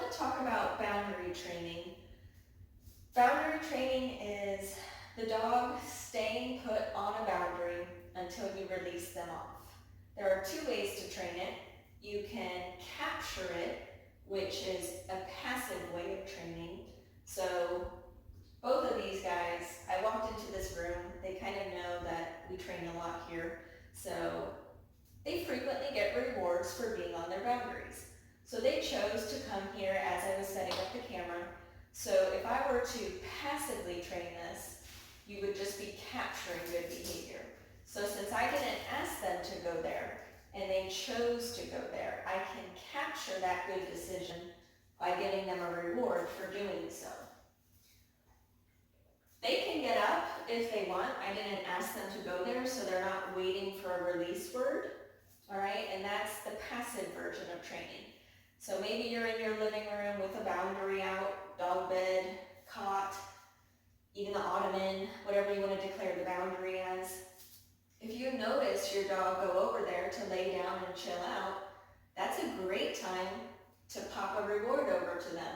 want to talk about boundary training. Boundary training is the dog staying put on a boundary until you release them off. There are two ways to train it. You can capture it, which is a passive way of training. So both of these guys, I walked into this room, they kind of know that we train a lot here, so they frequently get rewards for being on their boundaries. So they chose to come here as I was setting up the camera. So if I were to passively train this, you would just be capturing good behavior. So since I didn't ask them to go there, and they chose to go there, I can capture that good decision by giving them a reward for doing so. They can get up if they want. I didn't ask them to go there, so they're not waiting for a release word. All right, and that's the passive version of training. So maybe you're in your living room with a boundary out, dog bed, cot, even the ottoman, whatever you want to declare the boundary as. If you notice your dog go over there to lay down and chill out, that's a great time to pop a reward over to them.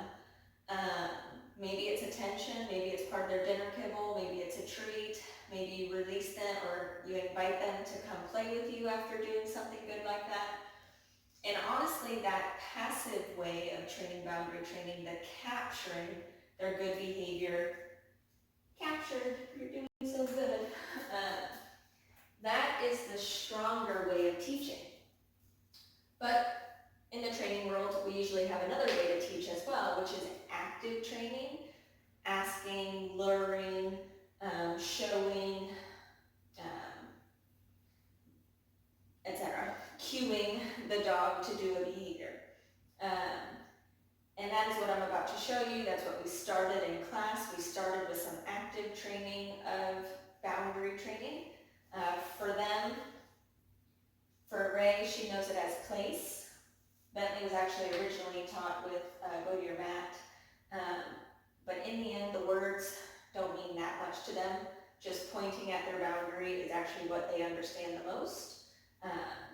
Maybe it's attention, maybe it's part of their dinner kibble, maybe it's a treat, maybe you release them or you invite them to come play with you after doing something good like that. And honestly, that passive way of training boundary training, the capturing their good behavior, captured, you're doing so good, that is the stronger way of teaching. But in the training world, we usually have another way to teach as well, which is active training, asking, luring, showing, etc. Cueing the dog to do a behavior. And that is what I'm about to show you. That's what we started in class. We started with some active training of boundary training. For them, for Ray, she knows it as place. Bentley was actually originally taught with go to your mat. But in the end, the words don't mean that much to them. Just pointing at their boundary is actually what they understand the most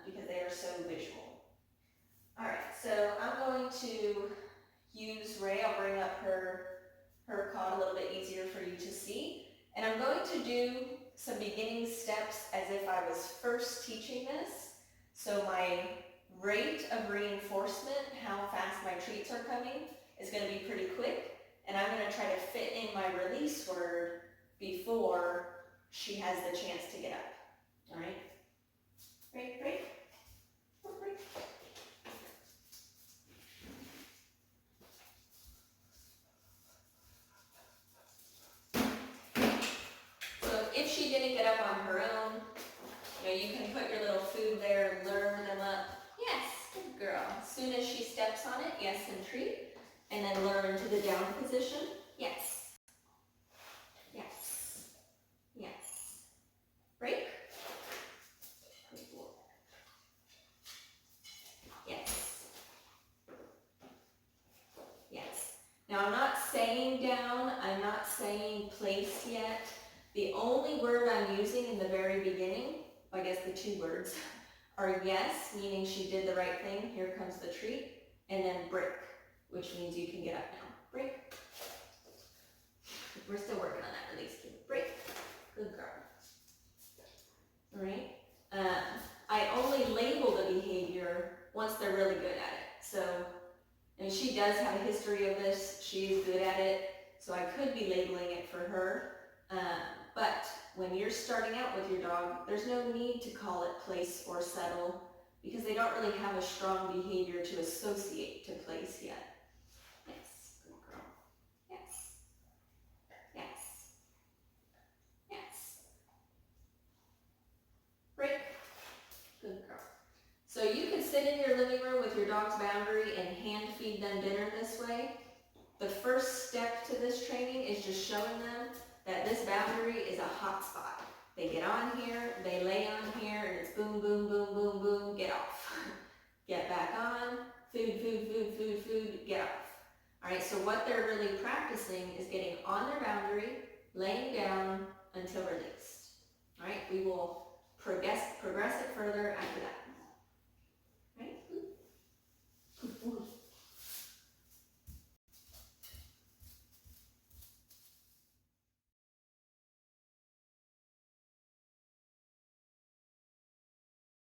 because they are so visual. All right, so I'm going to use Ray. I'll bring up her cot a little bit easier for you to see. And I'm going to do some beginning steps as if I was first teaching this. So my rate of reinforcement, how fast my treats are coming, is going to be pretty quick. And I'm going to try to fit in my release word before she has the chance to get up. All right? Break, break. Break. So if she didn't get up on her own, you can put your little food there, lure them up. Yes, good girl. As soon as she steps on it, yes, and treat. And then lure into the down position. Yes. Yes. Yes. Break. Yes. Yes. Now I'm not saying down, I'm not saying place yet. The only word I'm using in the very beginning, I guess the two words, are yes, meaning she did the right thing, here comes the treat, and then break, which means you can get up now. Break. We're still working on that release cue. Break. Good girl. All right. I only label the behavior once they're really good at it. So, and she does have a history of this. She is good at it. So I could be labeling it for her. But when you're starting out with your dog, there's no need to call it place or settle because they don't really have a strong behavior to associate to place yet. Yes, good girl. Yes. Yes. Yes. Break. Good girl. So you can sit in your living room with your dog's boundary and hand feed them dinner this way. The first step to this training is just showing them that this boundary is a hot spot. They get on here, they lay on here, and it's boom, boom, boom, boom, boom, get off. Get back on, food, food, food, food, food, get off. All right, so what they're really practicing is getting on their boundary, laying down until released. All right, we will progress it further after